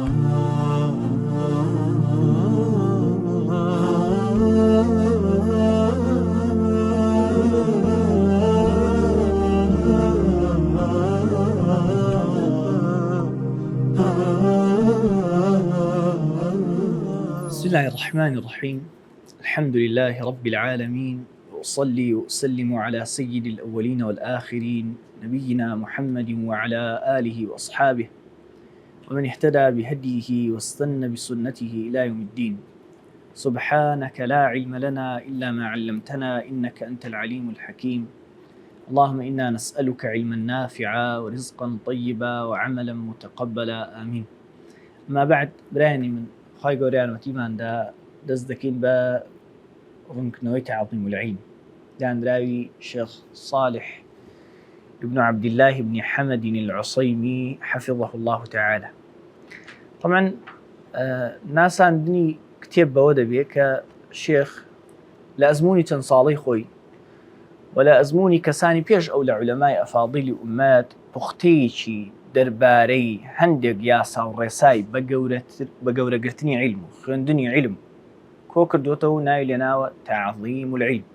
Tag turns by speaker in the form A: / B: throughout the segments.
A: بسم الله الرحمن الرحيم. الحمد لله رب العالمين، وأصلي وأسلم على سيد الأولين والآخرين نبينا محمد وعلى آله وأصحابه ومن اهتدى بهديه واستنى بسنته إلى يوم الدين. سبحانك لا علم لنا إلا ما علمتنا إنك أنت العليم الحكيم. اللهم إنا نسألك علما نافعا ورزقا طيبا وعملا متقبلا آمين. ما بعد براني من خی گەورەیانەتیماندا دەست دەکەین بە ڕوونکردنەوەی تعظیم العلم دانراوی شيخ صالح ابن عبد الله بن حمد العصيمي حفظه الله تعالى. طبعا ناساندنی کتێب بەوە دەبێت کە شێخ لە ئەزموونی چەند ساڵەی خۆی و لە ئەزموونی کەسانی پێش ئەو لە عولەمای ئەفاضیلی ئومەت پوختەیەکی دەربارەی هەندێک یاسا و ڕێسای بە گەورەگرتنی علم و خوێندنی علم کۆ کردوتەوە و ناوی لێناوە تعظیم العلم،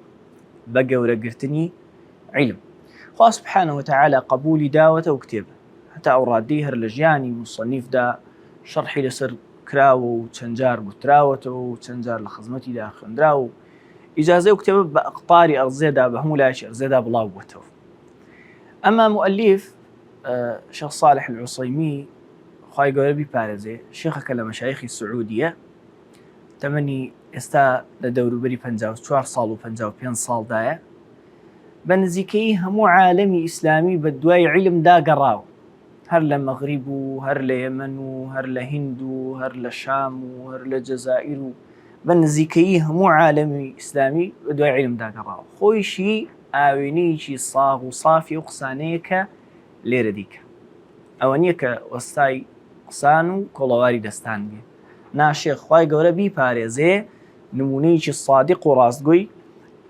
A: بە گەورەگرتنی علم. خوا سبحانه وتعالى قبولی داوەتە و کتێبە هەتا ئەو ڕادەی هەر لە ژیانی موسەنیفدا شەرحی لەسەر کراوە و چەند جار گوتراوەتەوە و چەند جار لە خزمەتیدا خوێندراوە و ئیجازەی و کتێبە بە ئەقطاری ئەرزێدا بە هەموو لایەکی ئەرزێدا بڵاو بووەتەوە. ئەمما مؤلف شيخ صالح العصيمي خی گەورە بیپارێزێ شێخەکە لە مەشایخی سعودیە، تەمەنی ئێستا لە دەوروبەری 54 ساڵ و 55 ساڵدایە، بە نزیکەی هەموو عالەمی ئیسلامی بە دوای علمدا گەڕاوە، هەر لە مەغریب و هەر لە یەمەن و هەر لە هیند و هەر لە شام و هەر لە جەزائیر و بە نزیکەی هەموو عالەمی ئیسلامی بە دوای علمدا گەڕاوە. خۆیشی ئاوێنەیەکی ساغ و سافی و قسانەیە کە لێرە دیکە ئەوە نییە کە وەستای قسان و کۆڵەواری دەستان بێ. ناشێخ خی گەورە بیپارێزێ نمونەیەکی سادق و ڕاستگۆی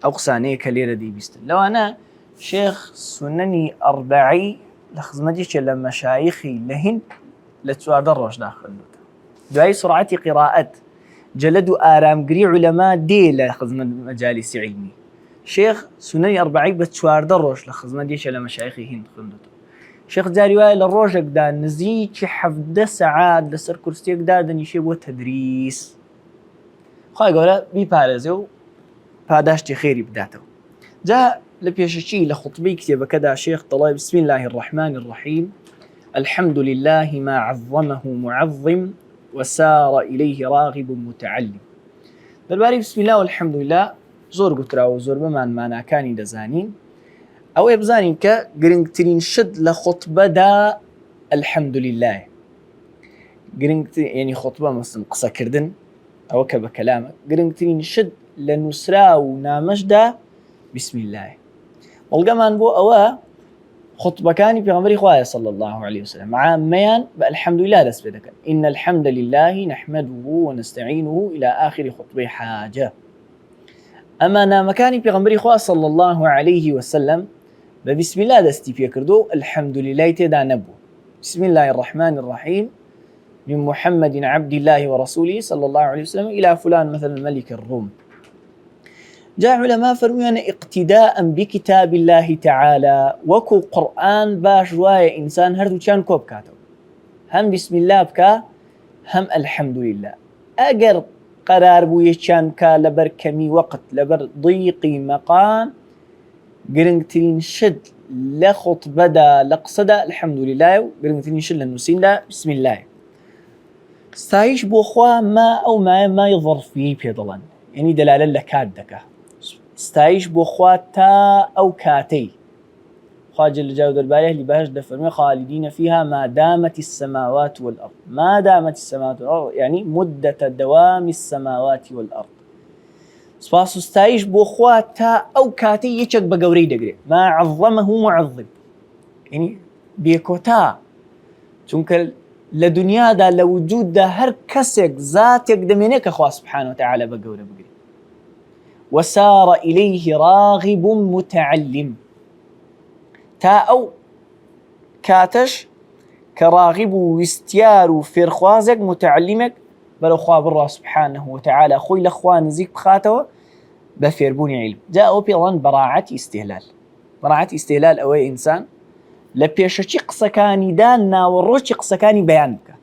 A: ئەو قسانەیە کە لێرە دەیبیستن. لەوانە شێخ سونەنی ئەربەعی لە خزمەتێکە لە مەشایخی لە هیند لە 14 ڕۆژدا خوێندووە. دوای سرعەتی قیرائەت جەلەد و ئارامگری عولەما دێ لە خزمەت مەجالیسی علمی. شێخ سونەنی ئەربەعی بە 14 ڕۆژ لە خزمەتێکە لە مەشایخی هیند خوێندووە. شێخ جاری وایە لە ڕۆژێکدا نزیکی 17 سەعات لەسەر کورسێکدا دەنیشێ بۆ تەدریس. خی گەورە بیپارێزێ و پاداشتی خێری بداتەوە. جا لە پێشەچی لە خوتبەی کتێبەکەدا شێخ دەڵێ بسم الله الرحمن الرحيم الحمد لله ما عظمه معظم وسار إليه راغب متعلم. دەربارەی بسم الله والحمد لله زۆر گوتراوە، زۆر بەمان ماناکانی دەزانین. ئەوەی بزانین کە گرنگترین شت لە خوتبەدا الحمد لله، ینی خوتبە مەسن قسەکردن ئەوە کە بە کەلامە، گرنگترین شت لە نووسرا و نامەشدا بسم الله. وەڵگەمان بۆ ئەوە خوتبەکانی پێغەمبەری خوایە صلی الله عليه وسلم عامەیان بە الحمد لله دەست پێ دەکەن. إن الحمد لله نحمده ونستعينه إلى آخر خطبة حاجة. ئەما نامەکانی پێغەمبەری خوا صلی الله عليه وسلم بە بسم الله دەستی پێ کردو، الحمد لله تێدا نەبوو. بسم الله الرحمن الرحيم من محمد عبد الله ورسوله صلى الله عليه وسلم إلى فلان مثلا ملك الروم. جاء علماء فرميان اقتداء بكتاب الله تعالى وكو قرآن باش وايا إنسان هردو كان كوب كاتو، هم بسم الله بكا هم الحمد لله. أجر قرار بو يشان كا لبر كمي وقت لبر ضيقي مقام گرنگترین شت لە خوتبەدا لە قسەدا الحمد لله و گرنگترین شت لە نووسیندا بسم الله. ستایش بۆ خوا ما ئەو مایە مای ظەرفی پێ دەڵێن، یعنی دەلالە لە کات دەکا. ستایش بۆ خوا تا ئەو کاتەی خوا جل جلاله دەربارەی ئەهلی بەهشت دەفەرمێ خالدین فيها ما دامت السماوات والأرض. ما دامت السماوات والأرض يعني مدة دوام السماوات والأرض. سپاس و ستایش بۆ خوا تا ئەو کاتەی یەکێک بە گەورەی دەگرێت. ما عظمه معظم، یعنی بێکۆتا، چونکە لە دنیادا لە وجوددا هەر کەسێک زاتێک دەمێنێت کە خوا سبحانه وتعالى بە گەورە بگرێت. وسار إليه راغب متعلم، تا ئەو کاتەش كراغب وستيار وفرخوازك متعلمك بل خواب الله سبحانه وتعالى خوي لخوان زيك بخاتوا بفيربوني علم. جاء بيضا براعة استهلال. براعة استهلال أوي إنسان لبيشتي قصكاني دانا والروشي قصكاني بيانك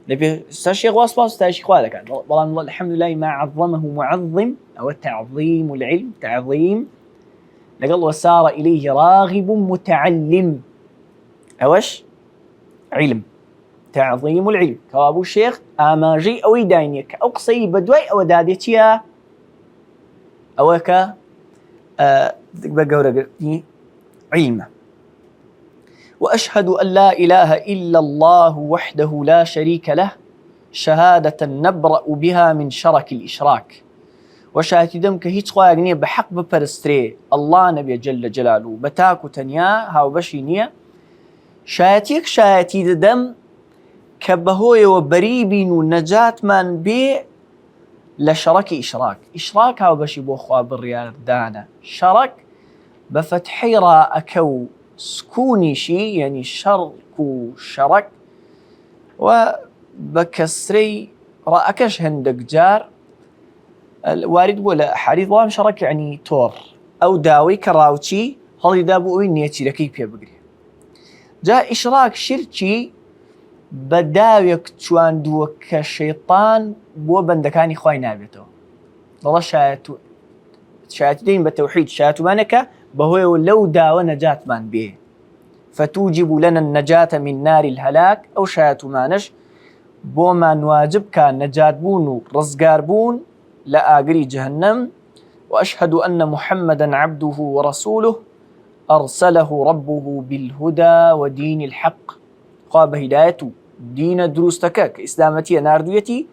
A: لبي الشيخ واصباس تاشي خوالك والله الحمد لله ما عظمه معظم أو تعظيم العلم تعظيم لقال وسار إليه راغب متعلم أوش علم تعظيم العلم كابو الشيخ آماجي أوي داينيك أو قصي بدوي أو داديتيا أوكا بقورة علم. وأشهد أن لا إله إلا الله وحده لا شريك له شهادة نبرأ بها من شرك الإشراك. وشهادتي دمك هيت خواهي نية بحق ببرستري الله نبي جل جلاله بتاكو تنيا هاو بشي نية شهادتيك شهادتي دم كبهوي وبريبين ونجاة من بي لشرك إشراك هاو بشي بو خواه بالريال دانا شرك بفتحي راءكو سكوني شي يعني شرك وشرك وبكسري راءكش هندق جار الوارد ولا حديث الله شرك يعني تور أو داوي كراوتشي هل دابو نيتي لكي بيا بقري. جاء إشراك شركي بداويك توان دوك الشيطان بو بندكاني خواي نابيتو والله شهادتين بالتوحيد شهادة مانك بهو لو داوى نجاة من به فتوجب لنا النجاة من نار الهلاك أو شهادة مانش بو ما نواجب كان نجاة بون رزقار بون لا أجري جهنم. وأشهد أن محمدا عبده ورسوله أرسله ربه بالهدى ودين الحق قاب هدايته دين دروستك كإسلامتي ناردويتي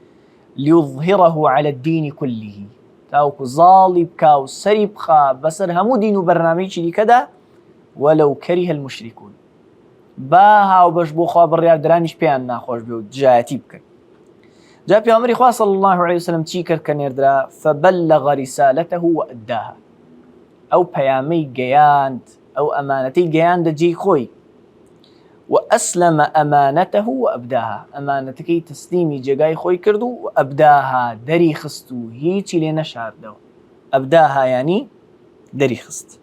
A: ليظهره على الدين كله تاوكو ظالب كاو سريب خا بسر همو دين برنامج دي كده ولو كره المشركون باها وبشبو خواب الريال درانيش بيان ناخوش بيو جايتي بك. جاء في أمر إخوة صلى الله عليه وسلم تيكر كنيردرا فبلغ رسالته وأداها أو بيامي جياند أو أمانتي جياند جي خوي وأسلم أمانته وأبداها أمانتكي تسليمي جاي خوي كردو وأبداها دري خستو هيتي لنا شاردو أبداها يعني دري خست.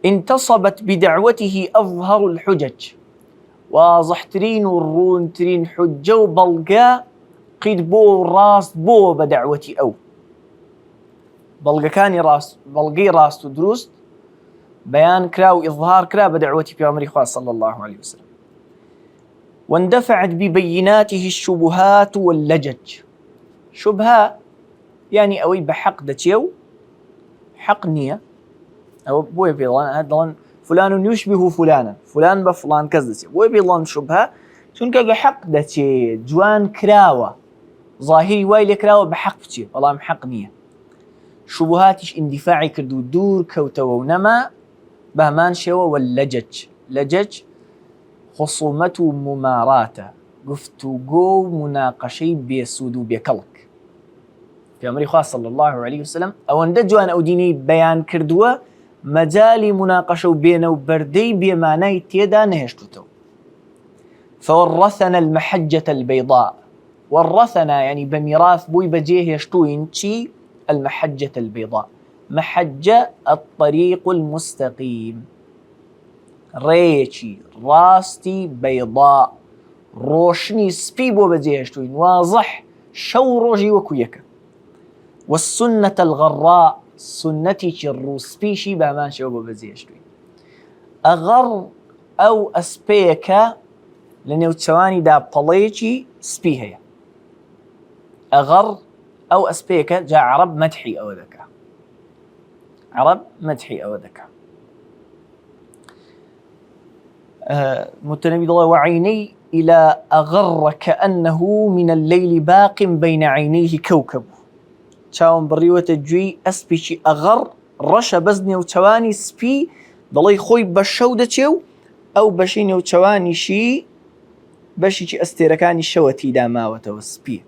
A: انتصبت بدعوته أظهر الحجج واضحترين والرونترين حجة وبلقاء قيد بو راس بو بدعوتي أو بلقى كاني راس بلقي راس تدروس بيان كرا وإظهار كرا بدعوتي في أمر إخوة صلى الله عليه وسلم. واندفعت ببيناته الشبهات واللجج. شبهة يعني أوي بحق دتيو حق نية أو بوي بيضان هذا فلان يشبه فلانا فلان بفلان كذا بوي بيضان شبهة تونك بحق دتي جوان كراوة ظاهري وايل كراوة بحق بتي والله محق نية. شبهاتش اندفاعي كردو دور كوتو ونما بهمان شوا واللجج لجج خصومته مماراته قفتو جو مناقشي بيسودو بيكلك في أمر خاص صلى الله عليه وسلم أو اندجوان أو ديني بيان كردوه مجالي مناقشة بينه وبردي بيماني تيدا نهشتوتو. فورثنا المحجة البيضاء ورثنا يعني بميراث بوي بجيه يشتوين تشي المحجة البيضاء محجة الطريق المستقيم ريشي راستي بيضاء روشني سبي بو بجيه يشتوين واضح شو روجي وكويك. والسنة الغراء سنتي شرو سبيشي بامان شو بجيه يشتوين أغر أو أسبيكا لأنه تشواني دا بطليجي سبي هي أغر أو أسبيكا جاء عرب مدحي أو ذكا عرب مدحي أو ذكا متنبي الله وعيني إلى أغر كأنه من الليل باق بين عينيه كوكب تشاون بريوة الجوي أسبيشي أغر رشا بزني وتشواني سبي ضلي خوي بشودتيو أو بشيني وتشواني شي بشي أستيركاني شوتي داماوة وسبي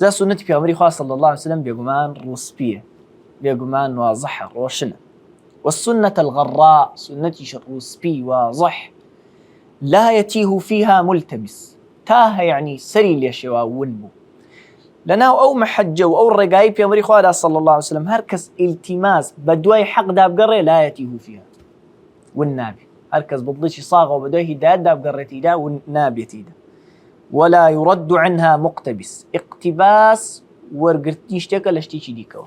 A: ذا سنتي في أمري خاص صلى الله عليه وسلم بيقومان روسبية بيقومان واضحة روشنة. والسنة الغراء سنتي شروسبي واضح لا يتيه فيها ملتبس. تاه يعني سري ليشوا ونبو لنا أو محجة أو الرقايب يا مريخ هذا صلى الله عليه وسلم هركز التماس بدوي حق داب قري لا يتيه فيها والنابي هركز بضيش صاغة وبدوي هداية داب قريتي دا والنابي تيدا ولا يرد عنها مقتبس اقتباس ورقرتيش تاكل اشتيشي ديكو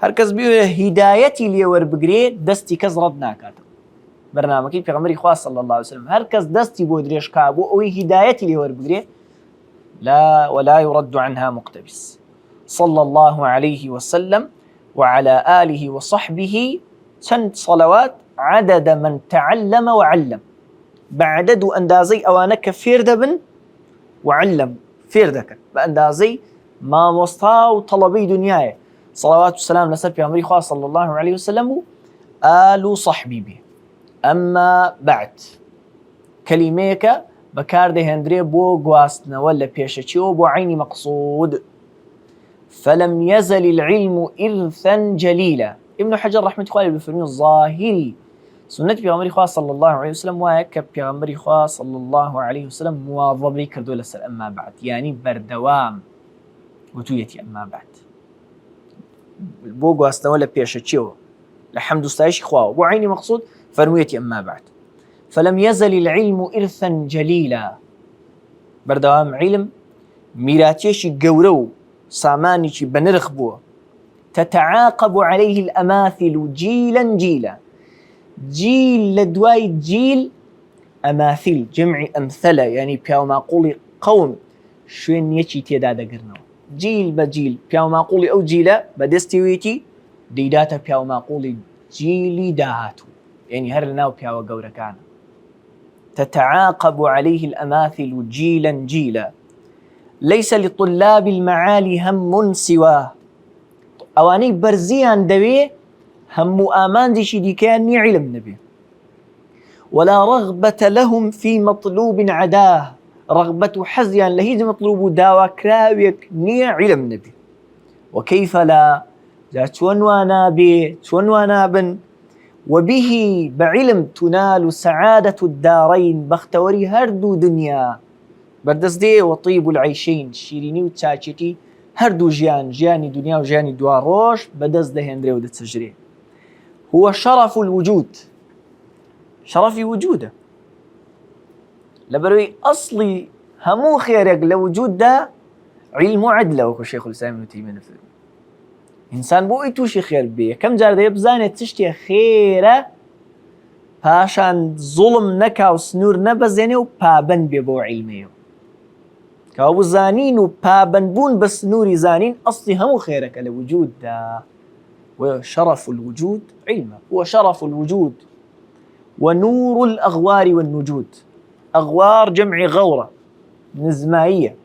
A: هركز بيو هدايتي لي وربقري دستي كز ردنا كاتو برنامجي في غمري خاص صلى الله عليه وسلم هركز دستي بودريش كابو أو هدايتي لي وربقري لا ولا يرد عنها مقتبس صلى الله عليه وسلم وعلى آله وصحبه سند صلوات عدد من تعلم وعلم بعدد أندازي أوانك فيردبن وعلم فيردك بأندازي ما مصطاو طلبي دنياي صلوات والسلام لسر في أمري خاص صلى الله عليه وسلم آل صحبي به أما بعد كلميك بكار ده هندري بو قواستنا ولا بيشتشيو بو عيني مقصود فلم يزل العلم إرثا جليلا ابن حجر رحمة الله بالفرمي الظاهري سنة بيغمري خواه صلى الله عليه وسلم وهيك بيغمري خواه صلى الله عليه وسلم مواظبي كردو لسر أما بعد يعني بردوام وتويتي أما بعد بو قواستنا ولا بيشتشيو لحمد استعيش خواه بو عيني مقصود فرميتي أما بعد فلم يزل العلم إرثا جليلا بردوام علم ميراتيشي قورو سامانيشي بنرخ بوه تتعاقب عليه الأماثل جيلا جيلا جيل لدواي جيل أماثل جمع أمثلة يعني بياو معقولي قوم شوين يشي تيدادا قرنو جيل بجيل بياو معقولي أو جيلة بدستيويتي ديداتا بياو معقولي جيلي داهاتو يعني هرلناو بياو قورا كان تتعاقب عليه الأماثل جيلا جيلا ليس لطلاب المعالي هم سواه أواني برزيان دوي هم آمان دي شي دي كان ني علم نبي ولا رغبة لهم في مطلوب عداه رغبة حزيان لهيد مطلوب داوا كراويك ني علم نبي وكيف لا جاتون وانا بي تون وانا بن وبه بعلم تنال سعادة الدارين بختوري هردو دنيا بردس دي وطيب العيشين شيريني وتشاچتي هردو جياني دنيا وجياني دواروش بدس ده هندري ودت سجري هو شرف الوجود شرفي وجوده لبروي أصلي همو خيرك لوجود ده علم عدله وكو شيخ الإسلام ابن تيمية إنسان بو إيتوشي خير بيه كم جار ده يبزانه تشتي خيره پاشان ظلم نكا وسنور نبزينه و پابن بيه بو علميه كابو زانين و پابن بون بس نوري زانين أصلي همو خيرك لوجود ده وشرف الوجود علمه هو شرف الوجود ونور الأغوار والنجود أغوار جمع غورة نزمائية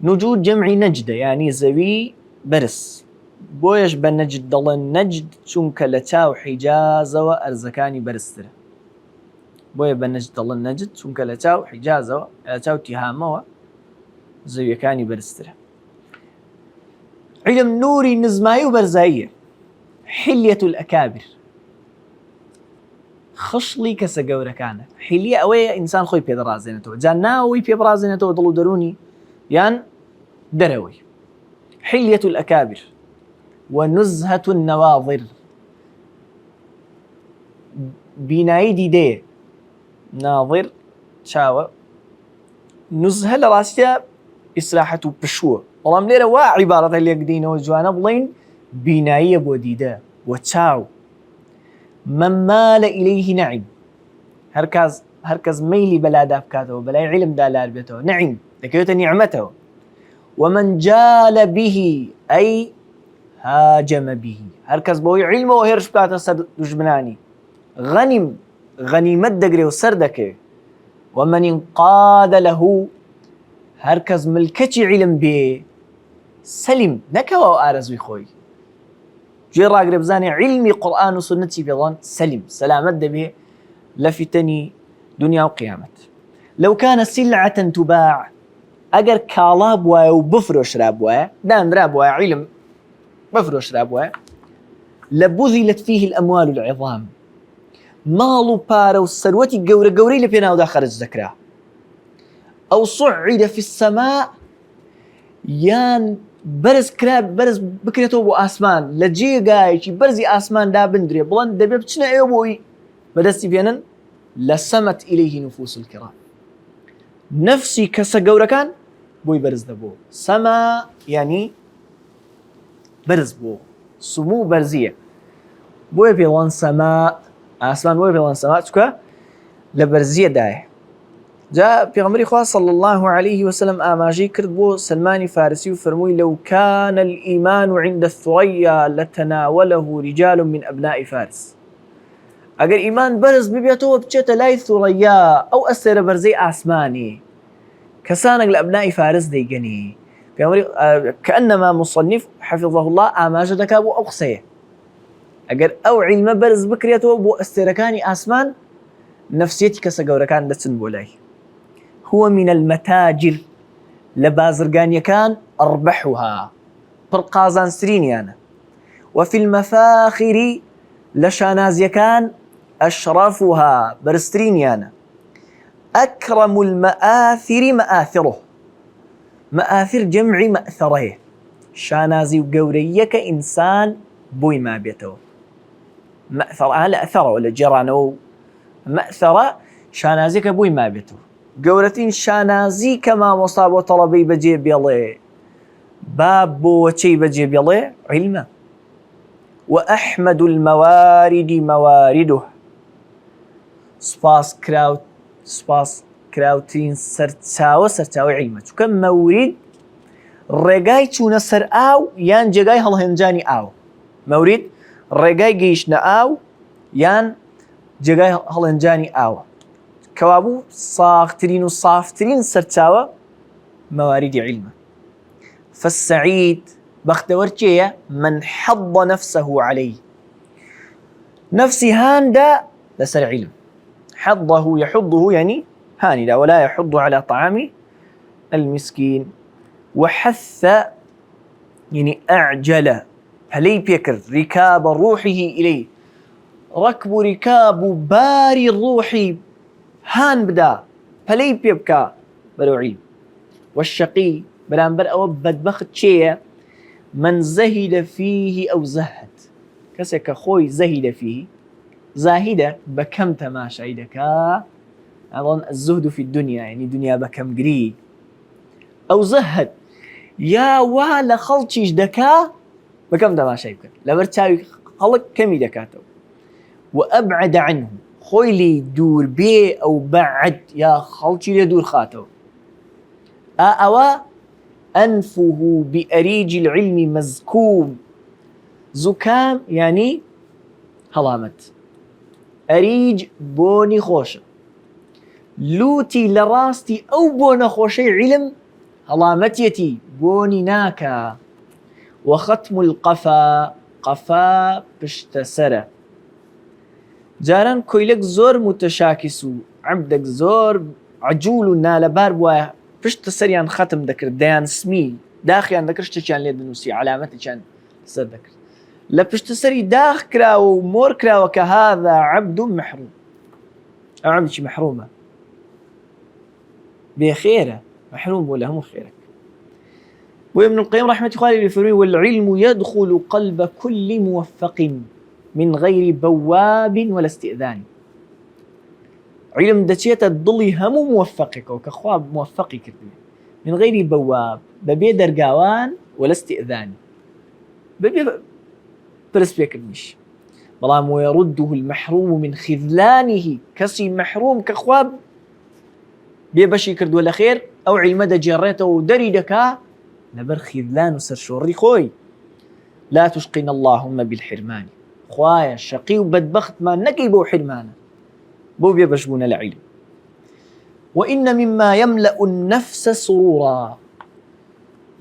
A: نجود جمع نجدة يعني زوي برس بويش بنجد دلن نجد چونك لتاو حجازة وأرزكاني برستر بويش بنجد دلن نجد چونك لتاو حجازة لتاو تهامة زويكاني برستر علم نوري نزمائي وبرزائية حلية الأكابر خشلي كسجورة كان حلية أوي إنسان خوي بيدرازينته جانا وي بيبرازينته ضلوا دروني يان دروي حلية الأكابر ونزهة النواظر بنايدي دي ناظر شاوة نزهة لراسية إصلاحة بشوة والله مليرة عبارة اللي يقدينه وجوانا بلين بناية بوديدة وتشاو من مال إليه نعم هركز ميلي بلا دافكاته وبلا علم دالار بيته نعم ذكيوت نعمته ومن جال به أي هاجم به هركز بوي علمه وهرش بتاعته سر دجمناني غنيمت دقري وسردك ومن انقاد له هركز ملكتي علم به سلم نكوا وآرزوي خوي جي راقرب زاني علمي قرآن وسنتي بيضان سلم سلامت به لفتني دنيا وقيامت لو كان سلعة تباع أجر كالاب وبفرش رابوا دان رابوا علم بفرش رابوا لبذلت فيه الأموال العظام ماڵ و پارە و سەروەتی گەورە گەورەی لە پێناودا خەرج دەکرا. ئەو صعد في السماء یان بەرز کرا بەرز بکرێتەوە بۆ ئاسمان لە جێگایەکی بەرزی ئاسماندا بندرێ بڵند دەبێ بچنە ئێوە بۆی بەدەستی بێنن لەسەمەت إليه نفوس الكرام. نفسی کەسە گەورەکان بۆی بەرز دەبوو. سەما یعنی بەرز بوو، سموو بەرزیە، بۆیە پێڵان سەما، ئاسمان بۆیە پێڵان سەما چکە لە بەرزیەدایە. جا پێغەمبەری خوا صلی الله عليه وسلم ئاماژەی کرد بۆ سلمانی فارسی و فەرمووی لو كان الإيمان عند الثريا لتناوله رجال من أبناء فارس. ئەگەر ئیمان بەرز ببێتەوە بچێتە لای ثورەیا، ئەو ئەستێرە بەرزەی ئاسمانی کەسانێک لە ئەبنای فارس دەیگەنی. پێغەمبەری کەئەنەما مصنف حەفظه الله ئاماژە دەکا بۆ ئەو قسەیە. ئەگەر ئەو عیلمە بەرز بکرێتەوە بۆ ئەستێرەکانی ئاسمان، نفسیەتی کەسە گەورەکان دەچن بۆ لای. هو من المتاجر لە بازرگانیەکان ئەڕبەحوها پڕ قازانسرینیانە. وفي المفاخر لە شانازیەکان ئەشرەفوها بەرزترینیانە. أكرم المآثر مآثره، مآثر جمعی مەئثەرەیە، شانازی و گەورەیە کە ئینسان بۆی ما بێتەوە. مەئثەرە لە ئەثەرەوە لە جێڕانەوە و مەئثەرە شانازیەکە بۆی ما بێتەوە. گەورەترین شانازی کە مامۆستا بۆ تەڵەبەی بەجێ بێڵێ، باب بۆ وەچەی بەجێ بێڵێ عیلمە. وأحمد الموارد موارده، سپاس کراوترین سەرچاوە سەرچاوی عیلمە، چونکە مەورید ڕێگای چوونە سەر ئاو یان جێگای هەڵهێنجانی ئاو. مەورید ڕێگای گەیشتنە ئاو یان جێگای هەڵهێنجانی ئاوە. کەوابوو ساخترین و سافترین سەرچاوە مەواریدی عیلمە. فالسعید بەختەوەر کێیە؟ من حەض نفسه عليه، نفسی هاندا لەسەر عیلم. حضه يحضه يعني هاندا ولا يحض على طعام المسكين. وحث يعني أعجل هلي بيكر ركاب روحه إليه، ركب ركاب باري الروح هان بدا هلي بيبكى بلو عيب. والشقي بلانبر أو بدبخت شيء من زهد فيه أو زهد، كسك خوي زهد فيه، زاهدة بكم تماشى دكا، أظن الزهد في الدنيا يعني دنيا بكم قري. أو زهد يا ولا خلطيش دكا بكم تماشى يمكن لبرتاوي خلق كمي دكاتو. وأبعد عنه خوي لي دور بي أو بعد يا خلطي لي دور خاتو. أوا أنفه بأريج العلم مزكوم، زكام يعني هلامت، أريج بوني خوشة، لوتي لراستي أو بونا خوشي علم هلامتيتي بوني ناكا. وختم القفا قفا بشتسرة، جاران كويلك زور متشاكسو عبدك زور عجول نالبار بوايا پشت سەریان ختم دەکرد، دەیان سمی داخیان دەکرد، شتێکیان لێ دەنووسی علامەتێکیان سەر دەکرد، لە پشت سەری داخ کراوە و مۆر کراوە کە هذا عبد محروم، ئەو عەبدێکی محرومە بێخێرە، محروم بۆ لە هەموو خێرێک. بۆیە ابن القیم رحمەتی خوا لێی فەرمووی والعلم يدخل قلب كل موفق من غير بواب ولا استئذان. علم دەچێتە دڵی هەموو موفقێکەوە کە خوا موفقی کردوێ، من غير بواب بەبێ دەرگاوان ولا استئذان، بەبێ پرس پێکردنیش. بەڵام ويرده المحروم من خذلانه، کەسی محروم کە خوا بێ بەشی کردووە لە خێر ئەو علمە دەجێڕێتەوە و دەری دەکا لەبەر خذلان و سەرشۆڕی خۆی. لا تشقنا اللهم بالحرمان، خوایە شەقی و بەدبەختمان نەکەی بۆ حرمانە، بۆ بێ بەشبوونە لە عیلم. وإن مما يملأ النفس سرورا،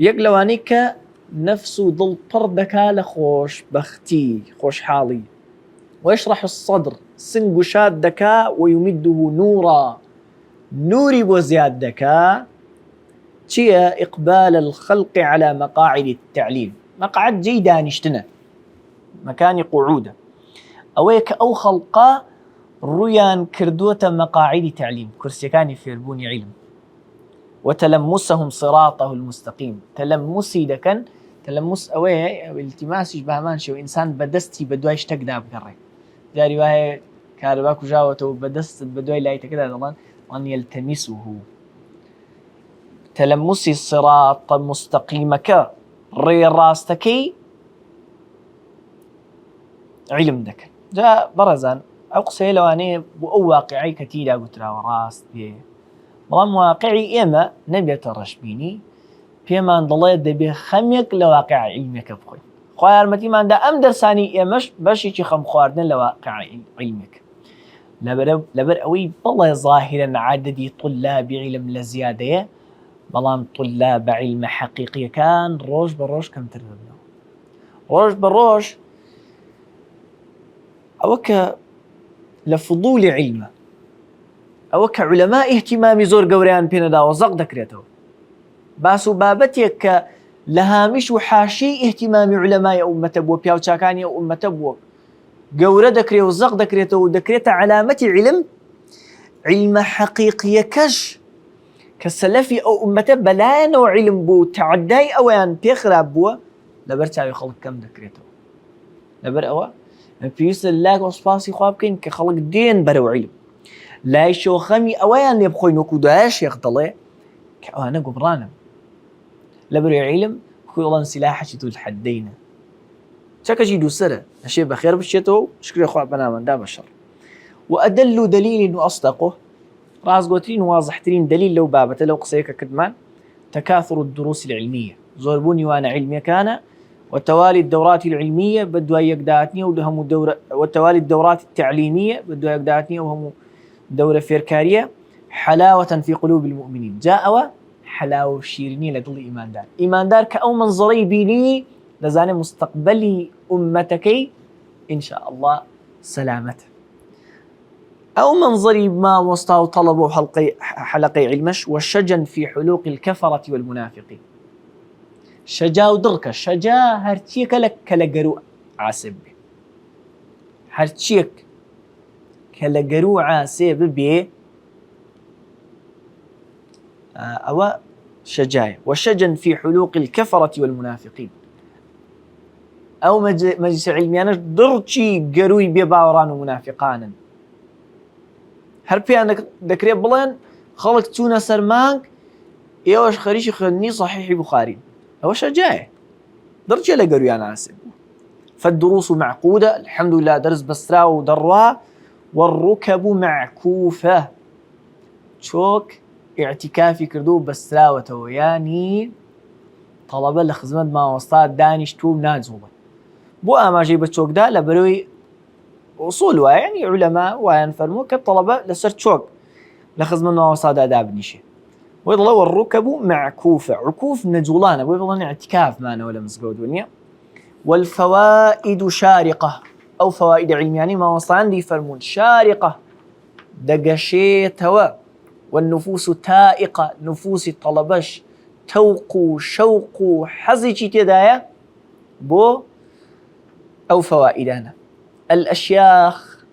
A: یەک لەوانەی کە نفس و دڵ پڕ دەکا لە خۆشبەختی خۆشحاڵی. ويشرح الصدر، سنگ و شاد دەکا ويمده نورا، نوری بۆ زیاد دەکا. چییە؟ إقبال الخلق على مقاعد التعليم، مقعد جێی دانیشتنە، مەکانی قوعودە، ئەوەیە کە ئەو خەڵقە ڕوویان کردووەتە مەقاعیدی تعلیم کورسیەکانی فێربوونی علم وتلمسهم صراطه المستقيم تلمسي دەکەن تلمس ئەوەیە التماسیش بە هەمان شێوە ئینسان بەدەستی بە دوای شتێکدا بگەڕێ جاری وایە کارەبا کوژاوەتەوە بەدەستت بە دوای لایتەکەدا دەڵێن وأن يلتمسه تلمسي الصراط مستقيمەکە ڕێڕاستەکەی علم دەکەن جا بەڕێزان ئەو قسەیە لەوانەیە بۆ ئەو واقعی کە تیدا گوتراوە ڕاست بێ بەڵام واقعی ئێمە نەبێتە ڕەشبینی پێمان دەڵێ دەبێ خەمێک لە واقع علمێکە بخۆین خوا یارمەتیماندا ئەم دەرسانی ئێمەش بەشێکی خەم خواردن لە واقع علمێک لەبەر ئەوەی بڵێ ظاهرەن عادەدی طلابی علم لە زیادەیە بەڵام طلاب علمە حەقیقیەکان ڕۆژ بە ڕۆژ کەمتر دەبنەوە ڕۆژ بە ڕۆژ ئەوە کە لە فضولی علمە ئەوە کە عولەما ئیهتیمامی زۆر گەورەیان پێ نەداوە زەق دەکرێتەوە باس و بابەتێک کە لە هامیش و حاشیەی ئیهتیمامی عولەمای ئومەتە بووە پیاوچاکانی ئەو ئومەتە بووە گەورە دەکرێت و زەق دەکرێتەوە و دەکرێتە علامەتی علم علمە حەقیقیەکەش کە سەلەفی ئەو ئومەتە بەلایەنەوە علم بوو تعدای ئەویان پێ خراپ بووە لەبەر چاوی خەڵک کەم دەکرێتەوە لەبەر ئەوە پێویستە لاک و سوپاسی خوا بکەین کە خەڵک دێن بەرەو علم لای شۆخەمی ئەوەیان لێ بخۆین وەکو دوایە شێخ دەڵێ کە ئەوانە گوبڕانن لەبەروی علم خوڵەن سلاحەکی دوو الحەدەینە چەکەشی دووسەرە هەشێ بەخێر بچێتەوە شکرێ خوا بەنامەندا بەشەڕ وأدل دليل وأصدقه ڕازگۆترین واضحترین دلیل لەو بابەتە لەو قسەیە کە کردمان تكاثر الدروس العلمية زۆربوونی وانە علمیەکانە وتوالي الدورات العلمية بدواي يقداتني ولهم دورة وتوالي الدورات التعليمية بدواي يقداتني وهم دورة فيركارية حلاوة في قلوب المؤمنين جاء حلاوة شيرني لدل إيمان دار كأو منظري بيني لزاني مستقبلي أمتكي إن شاء الله سلامته أو منظري ما وسطه طلبوا حلقي علمش والشجن في حلوق الكفرة والمنافقين شجا ودركة شجا هرتيك لك كالقرو عاسب هرتيك كالقرو عاسب بي أو شجاية والشجن في حلوق الكفرة والمنافقين أو مجلس علميانش درتي قروي بباوران ومنافقانا هربيان دكريب بلين خلق تونا سرمانك إيواش خريشي خلني صحيح بخاري أو شجاية درجة لقرويان عاسب فالدروس معقودة الحمد لله درس بسرا ودروا والركب معكوفة شوك اعتكافي كردو بسراوته يعني طلبة لخزمت ما وسطات دانش توب نازوبة بو أماجي بتشوك دا لبروي وصول يعني علماء وينفرموا كالطلبة لسر تشوك لخزمت ما وسطات آداب نيشي ويضل والركب معكوفة عكوف نجولانة ويضل اعتكاف معنا ولا مسقود ونيا والفوائد شارقة أو فوائد علمية يعني ما وصل عندي فرمون شارقة دقشيتوا والنفوس تائقة نفوس الطلبش توقو شوقو حزيجي تدايا بو أو فوائدنا الأشياخ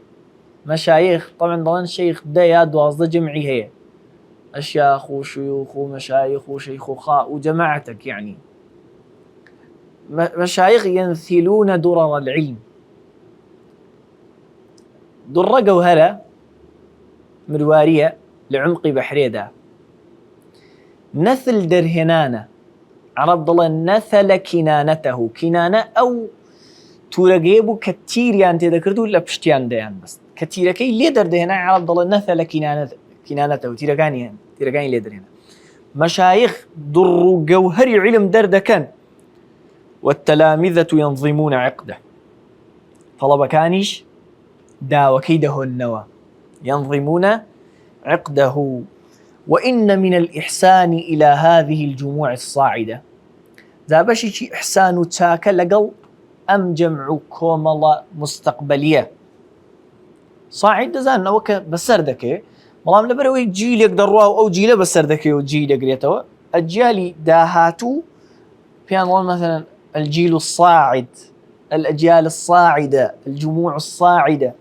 A: مشايخ طبعا ضمن شيخ دايا دوازد جمعي هي أشياخ وشيوخ ومشايخ وشيخوخاء وجماعتك يعني مشايخ ينثلون درر العلم درة جوهرة مروارية لعمق بحريدة نثل درهنانة عرب الله نثل كنانته كنانة أو تورجيبو كتير يعني تذكرتوا لا بشتيان ديان بس كتير كي ليدر دهنا عرب الله نثل كنانته تيرجاني ليدر هنا مشايخ در جوهر علم درد كان والتلامذة ينظمون عقده طلب كانيش دا وكيده النوى ينظمون عقده وإن من الإحسان إلى هذه الجموع الصاعدة زابشي إحسان تاك لقل أم جمع كوملا مستقبلية صاعد زان وك بسردك ملام لبروي جيل يقدر أو جيل بسردك وجيل يقريتوا أجيالي داهاتو بيان مثلا الجيل الصاعد الأجيال الصاعدة الجموع الصاعدة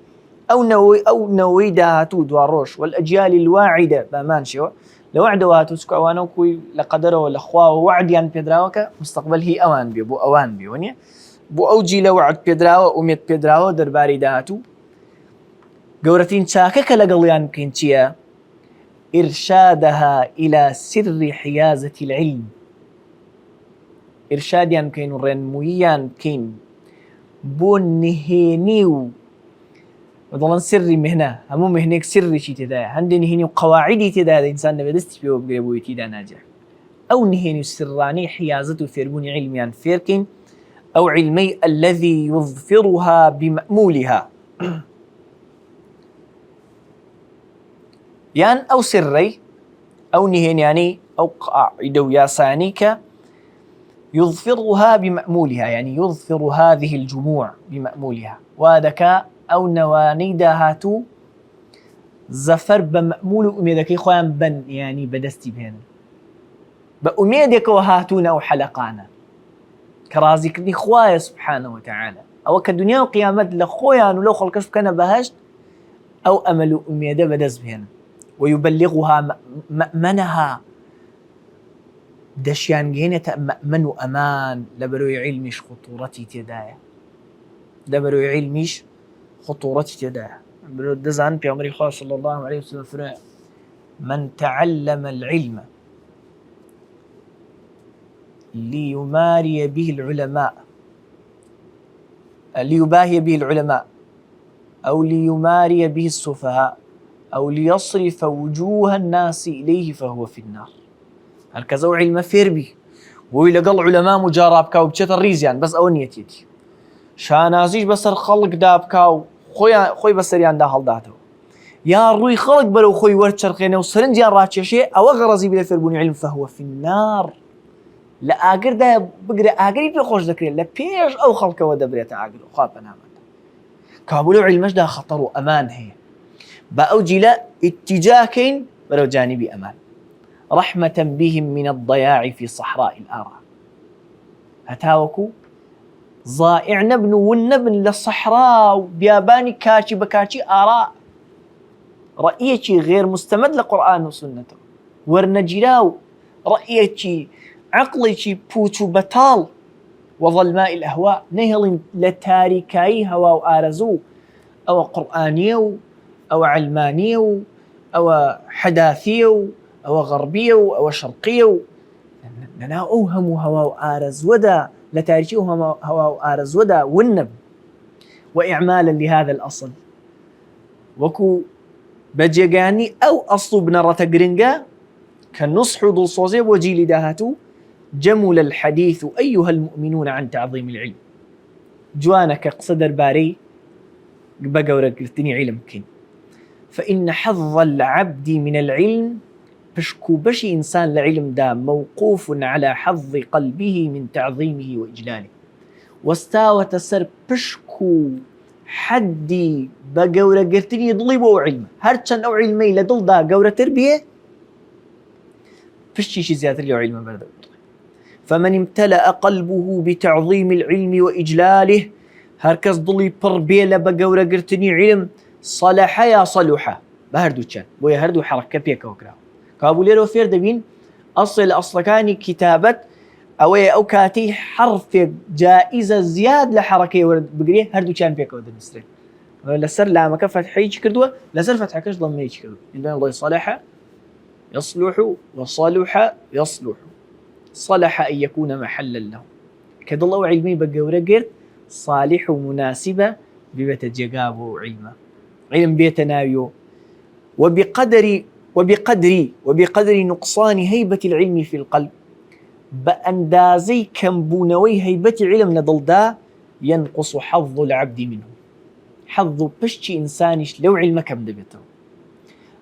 A: أو نوي داهاتو دواروش والأجيال الواعدة بامان شو لو وعد واتو سكو أوانو كوي لقدره ولا خوا ووعد يعني بيدراوكا مستقبل هي أوان بي بو أوان بي ونيا بو أوجي لو وعد بيدراو أميت بيدراو درباري داهاتو قورتين شاكك لقليان كنتيا إرشادها إلى سر حيازة العلم إرشاديان كين رنمويان كين بون نهينيو وضلن سري مهنة همو مهنيك سري شي تدايا هندي نهينيو قواعدي تدايا الإنسان نبدست فيه وبقريبوي تدا ناجح أو نهينيو السراني حيازته فيربوني علميان فيركين أو علمي الذي يظفرها بمأمولها يان أو سري أو نهين يعني أو قاعدة ياسانيك يظفرها بمأمولها يعني يظفر هذه الجموع بمأمولها وذكاء أو نواني داهاتو زفر بمأمول أميدك خوان بن يعني بدستي بهن بأميدك وهاتون أو حلقانا كرازيك دي خوايا سبحانه وتعالى أو كدنيا وقيامة لخويا ولو خلقش كان بهشت أو أمل أميدة بدست بهن ويبلغها مأمنها دشيان جينة مأمن وأمان لبروي علمش خطورتي تدايا لبروي علمش خطورتي تدايا دزان في عمر الله صلى الله عليه وسلم فرع من تعلم العلم ليماري به العلماء ليباهي به العلماء أو ليماري به السفهاء أو ليصرف وجوه الناس إليه فهو في النار هكذا علم فيربي ويلقى علماء مجاربكا وبشت الريزيان بس أو نيتيتي شانازيش بسر خلق دابكا خوي بسريان دا هالداتو يا روي خلق بلو خوي ورد شرقينه وسرنجيان راتشي شيء أو غرزي بلا فيربوني علم فهو في النار لا أقر دا بقري أقري في خوش ذكري لا بيش أو خلق ودبريت أقر وخاب أنا كابولو علمش دا خطر وأمان هي بأوجي لا اتجاهين ولو جانبي أمان رحمة بهم من الضياع في صحراء الآراء هتاوكو ضائع نبن والنبن للصحراء بياباني كاتي بكاتي آراء رأيتي غير مستمد لقرآن وسنة ورنجلاو رأيتي عقلتي بوتو بطال وظلماء الأهواء نهل لتاريكاي هوا وآرزو أو قرآنيو أو علمانيو أو حداثيو أو غربيو أو شرقيو لنا أوهم هوا وآرز ودا لتاريخي هوا وآرز ودا والنب وإعمالا لهذا الأصل وكو بجيغاني أو أصل بنرة قرنقا كالنصح ذو الصوزي وجيل داهاتو جمل الحديث أيها المؤمنون عن تعظيم العلم جوانك قصدر باري بقى ورقلتني علم كن فإن حظ العبد من العلم بشكو بشي إنسان لعلم دا موقوف على حظ قلبه من تعظيمه وإجلاله واستاوى تسر بشكو حدي بقورة قرتني يضلبوا علم هرچن أو علمي لدل دا قورة تربية فشي شي زيادة لي علم برد فمن امتلأ قلبه بتعظيم العلم وإجلاله هركز ضلي بربيلة بقورة قرتني علم صلح يا صلح بهردو تشان بويا هردو حركة بيكا وكراو كابو ليرو فير دبين أصل كاني كتابة أو كاتي حرف جائزة زياد لحركة ورد بقريه هردو تشان بيكا ودن مسترين لسر لما كفتح حيج كردوه لسر فتح كش ضميج كردوه إن الله صلح يصلح وصلح يصلح صلح أن يكون محلا له كد الله علمي بقورة قرد صالح ومناسبة ببيت الجقاب وعلمه علم بيتناويو وبقدر نقصان هيبة العلم في القلب بأندازي كمبونوي هيبة علم لضلدا ينقص حظ العبد منه حظ بشي إنسانش لو علم كم دبته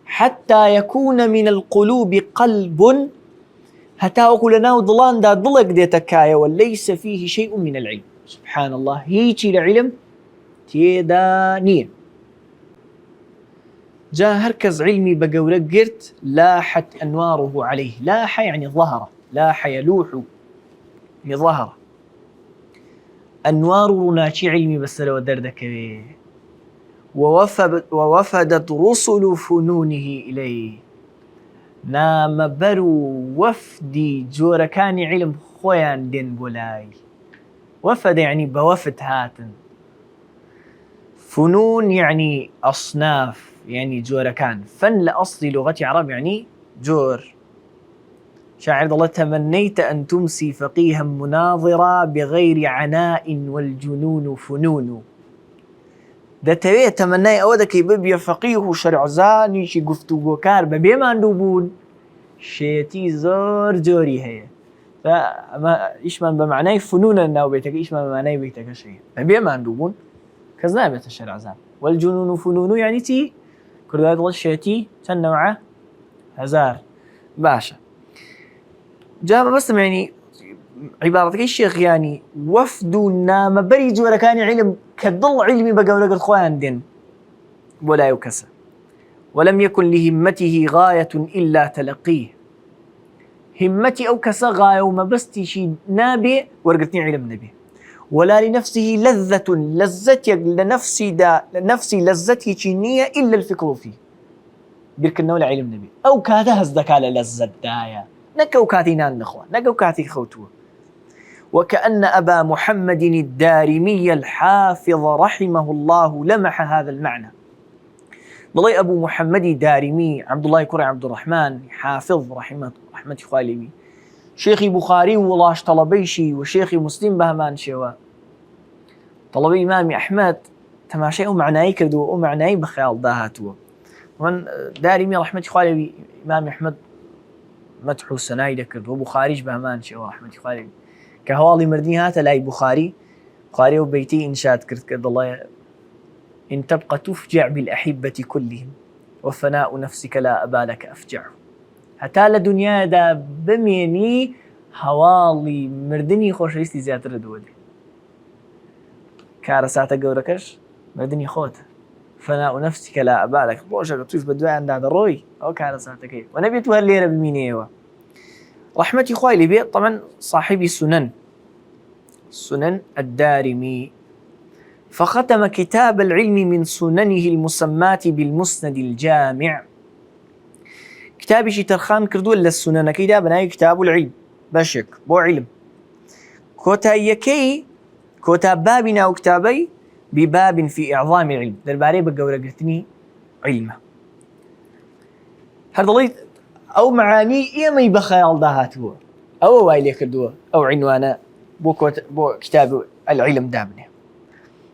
A: حتى يكون من القلوب قلب هتاوكو لنا ضلان دا ضلق ديتكايا وليس فيه شيء من العلم سبحان الله هيجي العلم تيدانية جاء هركز علمي بقورة قرت لاحت أنواره عليه لاح يعني ظهر لاح يلوح يعني ظهر أنوار رناشي علمي بس لو دردك ووفدت رسل فنونه إليه نام برو وفدي جور كان علم خويان دين بولاي وفد يعني بوفد هاتن فنون يعني أصناف يعني جور كان فن لأصل لغة عرب يعني جور شاعر الله تمنيت أن تمسي فقيها مناظرا بغير عناء والجنون فنون دەتەوێت تەمەنای ئەوە دەکەی ببیە فەقیه و شەرعزانیشی گفتوگۆکار بەبێ ماندوو بوون شێتی زۆر جۆری هەیە ئەمە ئیشمان بە معنای فنونە ناو بێتەکە ئیشمان بە معنای بێتەکەش هەیە بەبێ ماندوو بوون کەس نابێتە شەرعزان والجنون و فنون یعنی چی؟ کوردوای دڵ شێتی چەند نەوعە؟ هەزار باشە جا بەبەستم یعنی عیبارەتەکەی شێخ یانی وەفد و نامەبەری جۆرەکانی عیلم کە دڵ عیلمی بە گەورەگرت خۆیان دێن بۆ لای ئەو کەسە ولم يكن لهمته غاية إلا تلقيه همتي أو كسا غاية ومبستيشي نابي ورقتني علم نبي ولا لنفسه لذة لذتي لنفسي لذتي شينية إلا الفكر فيه بيركنه لعلم نبي أو كاتها هزدك على لذة دايا نكو كاتينان نخوة نكو كاتي خوتوه وكأن أبا محمد الدارمي الحافظ رحمه الله لمح هذا المعنى بڵێ أبو محمد دارمي عبد الله كري عبد الرحمن حافظ رحمة خوالبي شيخي بخاري ولاش طلبيشي وشيخي مسلم بهمان شوا طلبي إمام أحمد تماشي أو معناي كردو أو معناي بخيال داهاتو ومن دارمي رحمة خوالبي إمام أحمد مدحو السنايدة كردو وبخاريش بهمان شوا رحمة خوالبي كهوالي مردين هاتا لاي بخاري وبيتي إنشاد كرد الله إن تبقى تفجع بالأحبة كلهم وفناء نفسك لا أبالك أفجع هتا لدنيا دا بميني هوالي مردني خوشويستي زيادة دولي كارساتا قوركش مردني خوت فناء نفسك لا أبالك بوشك طيف بدواء عند هذا الروي أو كارساتا كيف ونبيتها الليلة بميني رحمتي خوالي بي طبعا صاحبي سنن الدارمي فختم كتاب العلم من سننه المسماة بالمسند الجامع كتابي شي ترخان كردو إلا السنن كيدا بناي كتاب العلم باشك بو علم كوتا يكي كوتا بابنا وكتابي بباب في إعظام العلم درباري بقورة قرتني علمه هردليت أو معاني إيمي بخيال داهاتو أو وايلي كردو أو عنوانا بو كتاب العلم دابني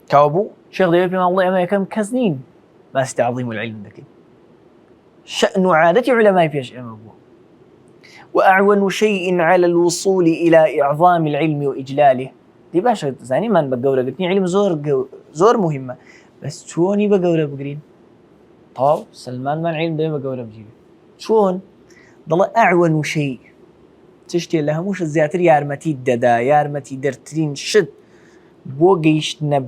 A: كابو شيخ ديوي بما الله أما يكم كزنين بس تعظيم العلم ذكي شأن عادة علماء فيش أمبو وأعون شيء على الوصول إلى إعظام العلم وإجلاله دي باشا زاني من بقورة قلتني علم زور مهمة بس شوني بقورة بقرين طب سلمان من علم دي بقورة بجيبه شون ضل أعون شيء تشتي لها مش الزياتر يارمتي الددا يارمتي درترين شد بوقيشنا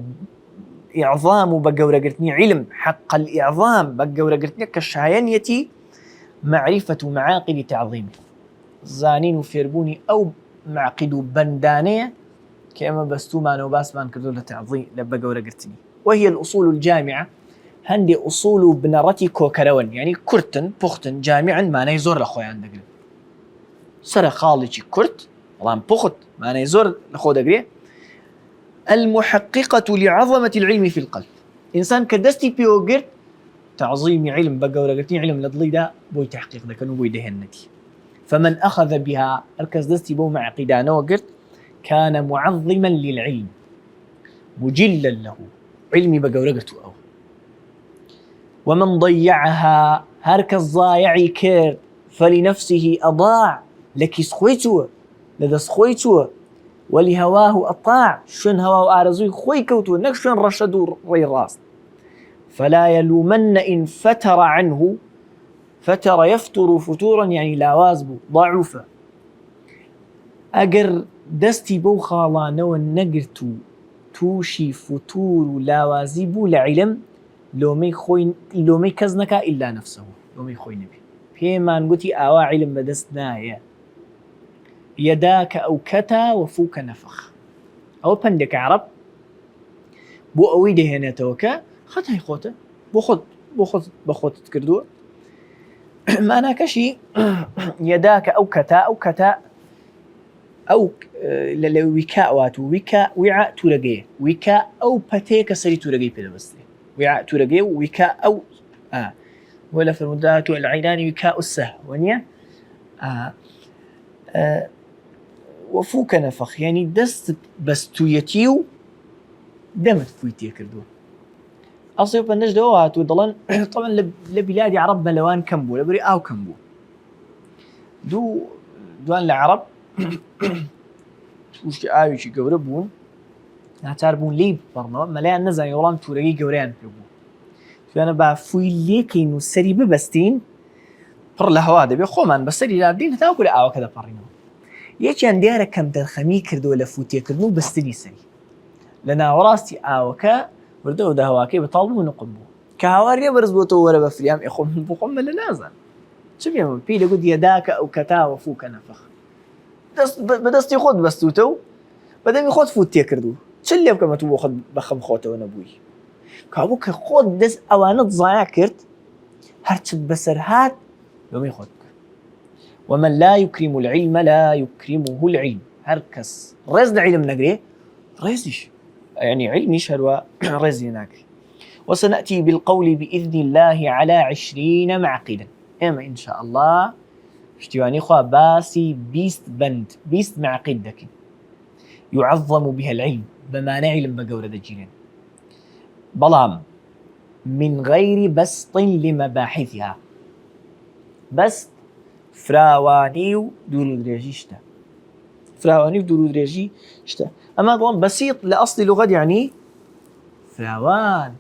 A: إعظام بقورة قرتني علم حق الإعظام بقورة قرتني كالشهيانيتي معرفة معاقد تعظيمه زانين وفيربوني أو معقدوا بندانية كأما بستومان وباسمان كردو لتعظيم لبقورة قرتني وهي الأصول الجامعة هندي أصول بنرتي كوكروان يعني كرتن بوختن جامعا ما نيزور لخوي عندك سر خالجي كرت والله بوخت ما نيزور لخو دقري المحققة لعظمة العلم في القلب إنسان كدستي بيوغر تعظيم علم بقورة قرتني علم لضلي دا بوي تحقيق دا كانوا بوي دهنتي فمن أخذ بها أركز دستي بو معقدان وقرت كان معظما للعلم مجلا له علمي بقورة قرتو أو ومن ضيعها هركز ضايعي كير فلنفسه أضاع لك سخويتو لذا سخويتو ولهواه أطاع شن هواه آرزوي خوي كوتو نكشن رشدو ري راس فلا يلومن إن فتر عنه فتر يفتر فتورا يعني لا وازبو ضعفا أجر دستي بو خالانو النقرتو توشي فتور لا وازبو لعلم لومي كزنكا إلا نفسه لومي خوي نبي فيما نقولي أوا علم بدستنايا يداك أو كتا وفوك نفخ أو بندك عرب بو أويده هنا توكا خەتای خۆتە بۆ خۆت کردووە ماناکەشی یەداکە ئەو کەتا ئەو لە ویکا واتو ویعا تورەگەیە ویکا ئەو پەتەیە کە سەری تورەگەی پێدەبەستێ ویعا تورەگەی و ویکا ئەو ولا فرمودات العينان وكاء السهم ونيا وفوك نفخ يعني دست بستويتيو دمت فويتي كردو أصيب بالنجد دوات وضلن طبعا لبلاد عرب ملوان كمبو لبري أو كمبو دوان العرب وش آيو شي قوربون نعتاربون ليب برنا مليان نزان يولان توريقي قوريان كبو فأنا بافوي ليكين والسري ببستين بر لهوا دبي خومان بسري لابدين هتاكل أو كذا برينو يجي ديارة كم ترخمي كردو ولا فوتي كردو بستري سري لنا وراستي أوكا وردو ده هواكي بطالبو ونقبو كهواري برزبوتو ولا بفريام يخون بقوم لنازل شو بيعمل بيلي قد يداك أو كتا وفوك نفخ بدست يخود بستوتو بدم يخود فوتي كردو شلي بكم تبو خد بخم خوته ونبوي كابوك خود دس أوانت ضايع كرت هرتب بسرهات يوم يخودك ومن لا يكرم العلم لا يكرمه العلم هركس رز العلم نقري رزش يعني علمي شروى رز ناقري وسنأتي بالقول بإذن الله على 20 معقدا إما إن شاء الله اشتواني خوا باسي بيست معقد دكي يعظم بها العلم بما نعلم بقورة دجيلين بلام من غير بسط لمباحثها بسط فراواني ودورو دريجي شتا فراواني ودورو دريجي شتا أما طبعا بسيط لأصل لغة يعني فراوان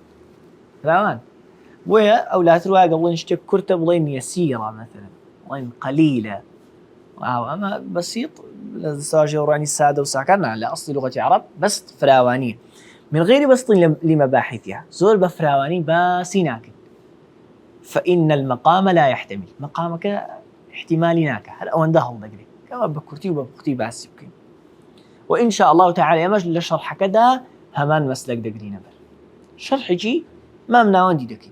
A: ويا أولاد رواية قبل نشتك كرتة بلين يسيرة مثلا بلين قليلة أما بسيط لساجي وراني السادة وساكرنا على أصل لغة عرب بس فراواني من غير بسط لمباحثها زور بفراواني باسيناك فإن المقام لا يحتمل مقامك احتماليناك هل أو انده ضقري كما بكرتي وبكتي باسبكين وإن شاء الله تعالى يمجل لشرح كذا همان مسلك دقري نبر شرح جي ما مناوان دي دكي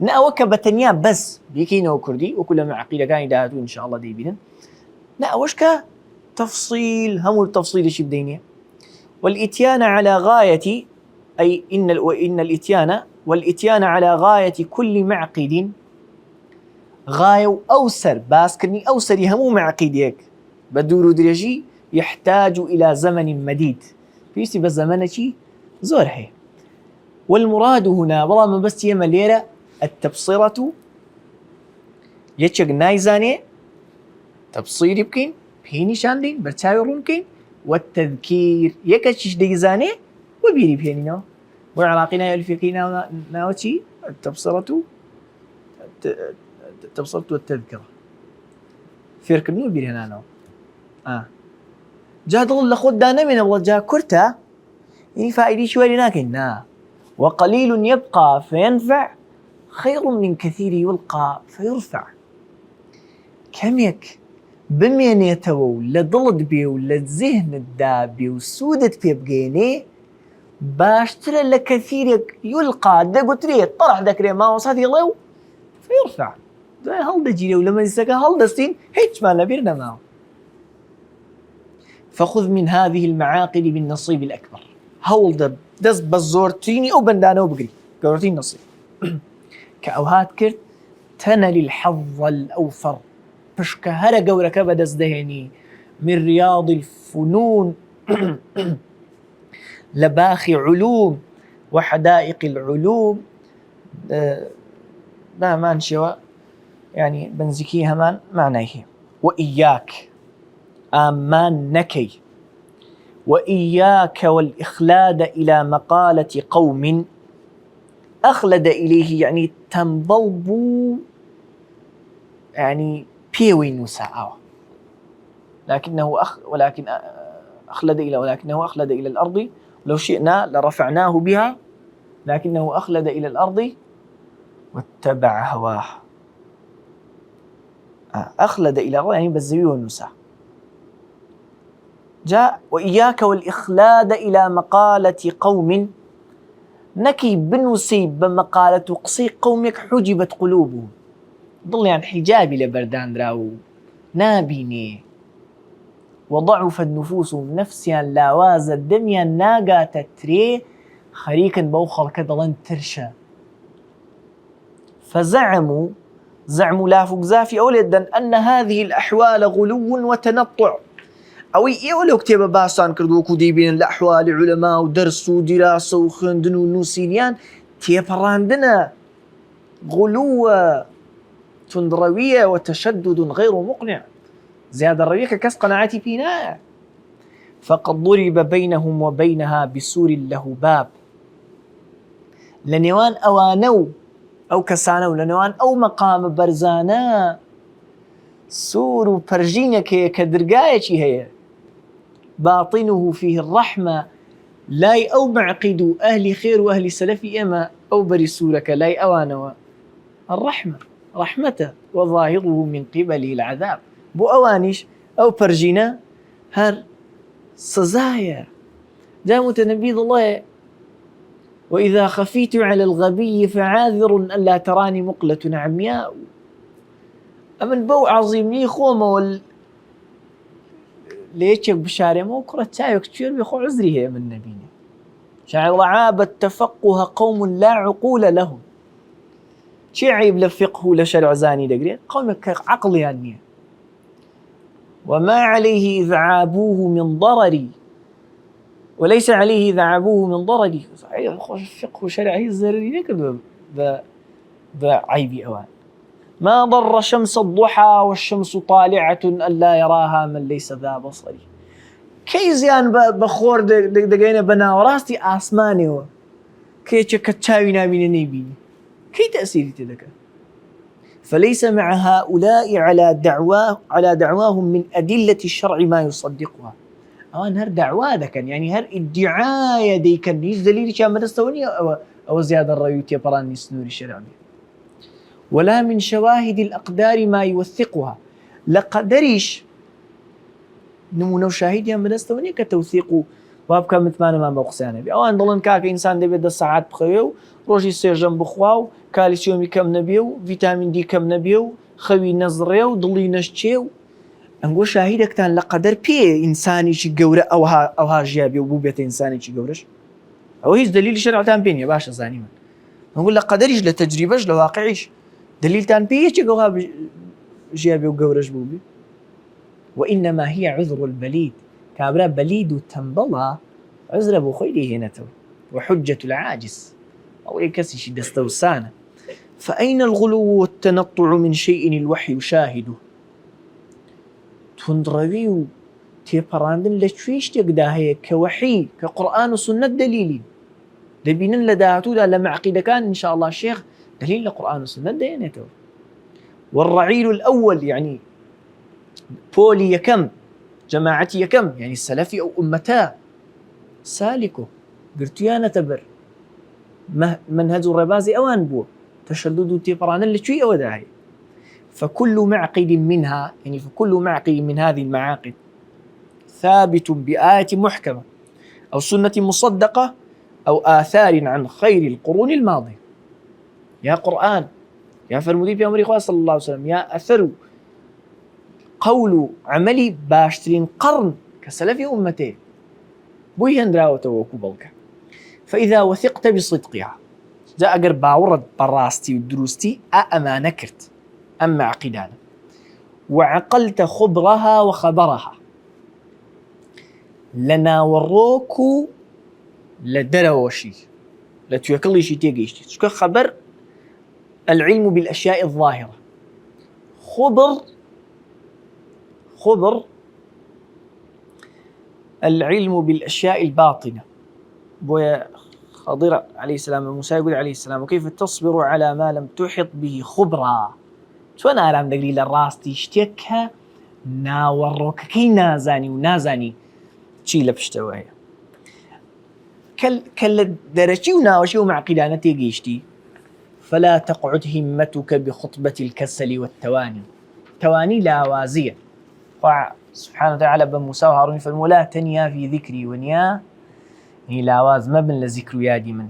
A: نأوك بتنيا بس بيكينا وكردي وكل ما عقيدة كان يداتو إن شاء الله دي بيدن نأوشك تفصيل هم التفصيل شي بدينيا والإتيان على غاية أي إن الإتيان والإتيان على غاية كل معقد غاية أوسر باسكرني أوسر يهمو معقديك بدورو درجي يحتاج إلى زمن مديد فيسي بزمنك زورحي والمراد هنا والله ما بس يما ليرة التبصرة يتشق نايزاني تبصير يمكن بيني شاندين برتايرون كين والتذكير يكتشش ديزاني وبيري بيننا وعلاقنا يلفقينا ناوتي التبصرة والتذكرة فيرك النور بيري هنا جا ضل لخود دانا من الله جا كرتا يعني فائدي شوي لكن وقليل يبقى فينفع خير من كثير يلقى فيرفع كم يك بمينيتو لضلد بيو لذهن الدابي وسودة بيبقيني باشترى لكثير يلقى دقوتري طرح ذكري ما وصاد يلو فيرفع هل دجيلي ولما يسكى هل دستين هيج ما نبيرنا معه فخذ من هذه المعاقد بالنصيب الأكبر هول دز بزورتيني أو بندانا وبقري قررتين نصيب كأوهات كرت تنل الحظ الأوفر بشك هرق وركب دزدهني من رياض الفنون لباخي علوم وحدائق العلوم لا ما نشوى يعني بنزكيها من معناه وإياك آمان نكي وإياك والإخلاد إلى مقالة قوم أخلد إليه يعني تنبلبو يعني بيوي نساء لكنه أخلد إلى الأرض لو شئنا لرفعناه بها لكنه أخلد إلى الأرض واتبع هواه أخلد إلى الأرض يعني بالزوي والنساء جاء وإياك والإخلاد إلى مقالة قوم نكي بنوسي بمقالة قصي قومك حجبت قلوبهم ضل يعني حجابي لبردان راو نابيني وضعف النفوس نفسيا لاواز الدميا ناقا تتري خريكا بوخل كدلن ترشا فزعموا لا فقزافي أولدا أن هذه الأحوال غلو وتنطع أو يقولوا كتاب باسان كردوكو ديبين الأحوال علماء ودرس ودراسة وخندن ونوسينيان تيبراندنا غلو تندروية وتشدد غير مقنع زيادة الروية ككس قناعتي بناء فقد ضرب بينهم وبينها بسور له باب لنيوان أوانو أو كسانو لنيوان أو مقام برزانا سور برجينيا كدرقاية هي باطنه فيه الرحمة لاي أو معقد أهل خير وأهل سلف إما أو برسولك لاي أوانوا الرحمة رحمته وظاهره من قبله العذاب بو أوانيش أو برجينا هر سزايا دامت نبي الله وإذا خفيت على الغبي فعاذر ألا تراني مقلة عمياء أمن بو عظيم لي خوما ليش بشاري مو كرة تايو كتير بيخو عذري هي من نبينا شاعر عاب التفقه قوم لا عقول لهم شي عيب لفقه لشرع زاني دقري قوم عقل يعني وما عليه إذا عابوه من ضرري وليس عليه إذا عابوه من ضرري فقه شرعي الزرري ذكر بعيبي أوان ما ضر شمس الضحى والشمس طالعة ألا يراها من ليس ذا بصري كي زيان بخور دقينا بنا وراستي آسماني كي كتشاوي نابين نيبيني كي تأثيري تلك فليس مع هؤلاء على دعواهم من أدلة الشرع ما يصدقها أوان هر دعوة ذكن يعني هر ادعاء دي كان ليش دليل كان مدستوني أو زيادة الرأيوت يبراني سنور الشرع ولا من شواهد الأقدار ما يوثقها لقدريش نمونه شاهد يا مدستوني كتوثيق وابكى مثمان ما بقسانه أوان ضلن كاك إنسان دي بده ساعات بخيو روجي سيرجن بخواو كالسيومي كم نبيو فيتامين دي كم نبيو خوي نزريو ضلي نشتيو أنقول شاهدك تان لقدر بي إنساني شي قورة أو ها جيابي وبوبية إنساني شي قورش أو هيش دليل شرع تان بيني باشا زاني من نقول لقدريش لتجربش لواقعيش دليل تان بي شي قوها جيابي وقورش بوبي وإنما هي عذر البليد كابرا بليد وتنبلا عذر أبو خيلي هنته وحجة العاجز أو يكسي شي دستوسانة فأين الغلو والتنطع من شيء الوحي يشاهده تندروي تيبراندن لشويش تقدا هي كوحي كقرآن وسنة دليلين لبينن لداتو دا لمعقيد كان إن شاء الله الشيخ دليل القرآن والسنة دينته والرعيل الأول يعني بولي يكم جماعتي يكم يعني السلفي أو أمتا سالكو برتيانة تبر منهج الربازي أوان بو تشدد تيبراندن لشوي أو داهي فكل معقد منها يعني فكل معقد من هذه المعاقد ثابت بآية محكمة أو سنة مصدقة أو آثار عن خير القرون الماضية يا قرآن يا فرمودي في أمر إخوة صلى الله عليه وسلم يا أثر قول عملي باشترين قرن كسلف أمتين بويهن راوته وكوبلك فإذا وثقت بصدقها جاء قرب باورد براستي ودروستي أمانكرت أما عقيدانا وعقلت خبرها وخبرها لنا وروكو لدروشي لتيكلي شي تيجيشتي شكو خبر العلم بالأشياء الظاهرة خبر العلم بالأشياء الباطنة بويا خضر عليه السلام موسى يقول عليه السلام وكيف تصبر على ما لم تحط به خبرا شوانا أرام دقليل الراستي اشتكها ناوروك كي نازاني ونازاني تشي لبشتوايا كل درجي وناوشي ومعقدانة تيجيشتي فلا تقعد همتك بخطبة الكسل والتواني تواني لا وازية سبحانه وتعالى بن موسى وهارون فالمو لا تنيا في ذكري ونيا هي لاواز مبن لذكر يادي من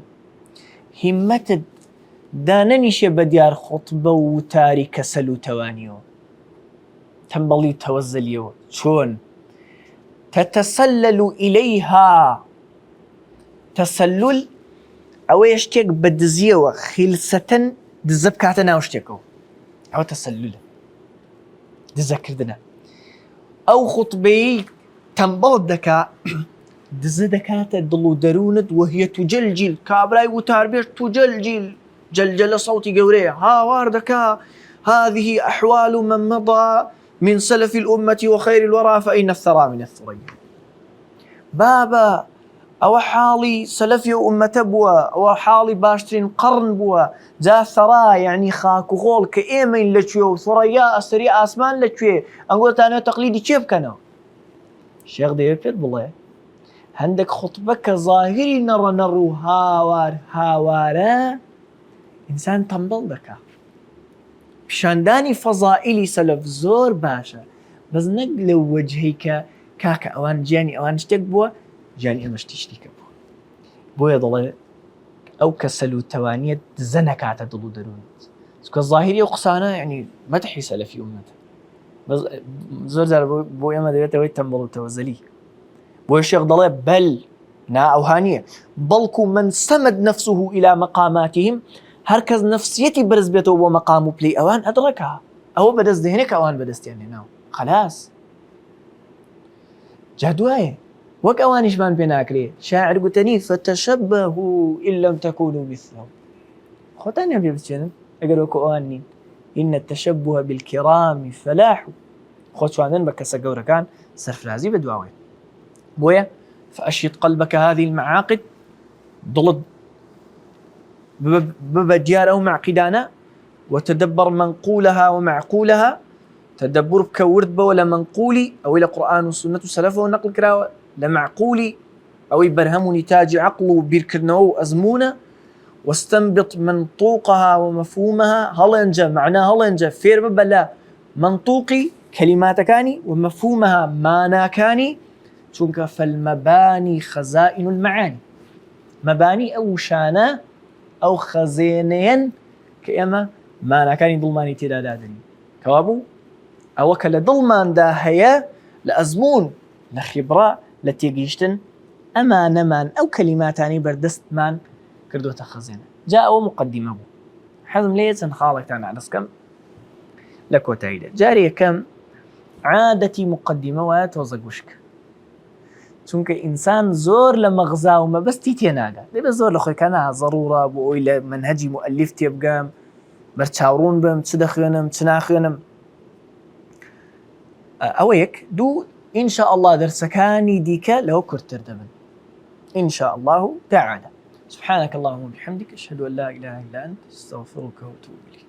A: همتت داننیشێ بە دیار خۆتبە و تاری کەسەل و تەوانیەوە تەمبەڵی تەوەزەلیەوە چۆن تەتەسەلەل ئیلەیها تەسەلل ئەوەیە شتێک بە دزیەوە خیلسەتەن دزە بکاتە ناو شتێکەوە ئەوە تەسەللە دزەکردنە ئەو خوتبەیەی تەمبەڵت دەکا دزە دەکاتە دڵ و دەروونت وهیە توجەلجیل کابرای وتاربێژ توجەلجیل جەلجەلە سەوتی گەورەیە هاوار دەکا هذه أحوال من مضى من سلف الأمة وخير الورى فأين الثرى من الثريا بابا أو حالي سلفي أمة بوا أو حالي باشترين قرن بوا جا ثرى يعني خاك وغول كإيمين لتشوي ثريا أسري آسمان لتشوي أقول أنا تقليدي كيف كانوا الشيخ ده يبتد بالله عندك خطبك ظاهري نرى نرو هاوارا إنسان تنبل دكا بشانداني فضائلي سلف زور باشا بس نقلو وجهيك كاكا أوان جاني أوان شتك بوا جاني أمش تشتيك بوا بويا ضل أو كسلو توانية زنك عتدلو درون سكو الظاهري وقصانا يعني مدحي سلفي أمته بس زور زار بويا ما دبيته ويتنبل وتوزلي بويا الشيخ ضل بل نا أوهانية بلكو من سمد نفسه إلى مقاماتهم هركز نفسيتي برز بيته ومقامه بلي أوان أدركها أو بدس ذهنك أوان بدست يعني ناو خلاص جادواي وك أوانيش مان بيناكري شاعر قتني فتشبهوا إن لم تكونوا مثلهم خوتاني أبي بتشنم أقول لكم أواني إن التشبه بالكرام فلاح خوت شو عندن بك سجورة كان صرف رازي بدواوي بويا فأشيط قلبك هذه المعاقد ضلد ببديار أو معقدانا وتدبر منقولها ومعقولها تدبر كورد ولا منقولي أو إلى قرآن والسنة والسلف والنقل كراوة لمعقولي أو يبرهم نتاج عقله بيركنو أزمونة واستنبط منطوقها ومفهومها هل ينجا معناها هل ينجا فير ببلا منطوقي كلمات كاني ومفهومها معنى كاني چونك فالمباني خزائن المعاني مباني أو شانا أو خزينين كأما معنى كاني ضلماني تدادادني كوابو أو كلا ضلمان دا هيا لأزمون لخبرة لتيجيشتن أما نمان أو كلماتاني بردست مان كردوتا خزينة جاء مقدمة بو حزم ليس خالك تانا على كم لكو تايدة جارية كم عادتي مقدمة واتوزق وشك چونك إنسان زور لمغزا وما بس تيتيناقا دي بس زور لخوي كانها ضرورة بو إلى منهجي مؤلف تيبقام برتشاورون بم تدخينم تناخينم أويك دو إن شاء الله درسكاني ديكا لو كرتر دبن إن شاء الله تعالى سبحانك اللهم وبحمدك أشهد أن لا إله إلا أنت استغفرك وأتوب إليك